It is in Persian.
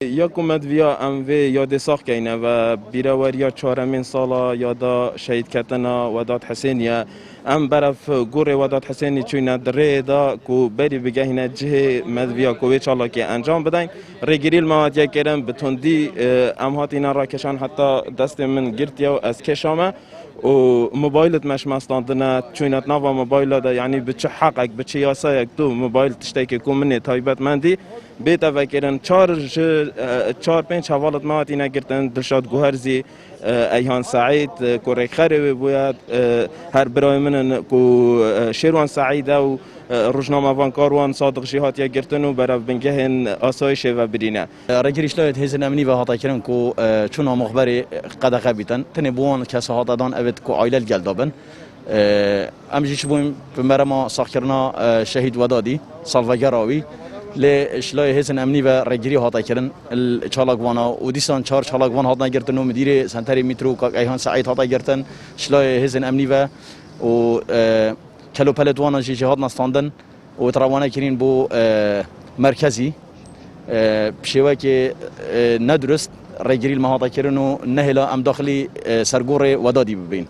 یا کومت ویا ام وی یاد ساخ کینه و بیراوریا چهارمین سالا یادا شهید کتنا وداد حسینیه ام برف گور وداد حسینی چوینه دره دا کو بری بگهینه جه مدویا کوی چالا که انجام بدن رگیریل مواد یک کرم بتوندی ام هاتینا را کشان حتی دست من گرتیا از کشامه و موبایلت مش مستاندنه چوینت نوا موبایل دا یعنی بچه حقک بچه یاسایک تو موبایل تشتکی کو منی تایبت مندی بیت فکرن چهار پنج حوالت ماتی نگرتن دلشاد گوهرزی ایهان سعید کوری خری باید هر برای من کو شیروان سعید و روزنامه وان کاروان صادق جهات یا گرتن و برای بنگهن آسایش و برینه رجریش لایت هزن امنی و هاتا کرن کو چون مخبری قدقه بیتن تنی بوان کس هاتا دان اوید کو عائله گلدابن امجیش بویم بمرما ساخرنا شهید ودادی سالوگراوی لشلای هزن امنی و رجری هاتا کرن چالاگوانا و دیسان چهار چالاگوان هاتا گرتن و مدیر سنتری مترو که ایهان سعید هاتا گرتن شلای هزن امنی و کلو پلتوانا جهات نستاندن و تروانه کرین بو مرکزی بشیوه که ندرست رجری المهاتا کرن و نهلا ام داخلی سرگور ودادی ببین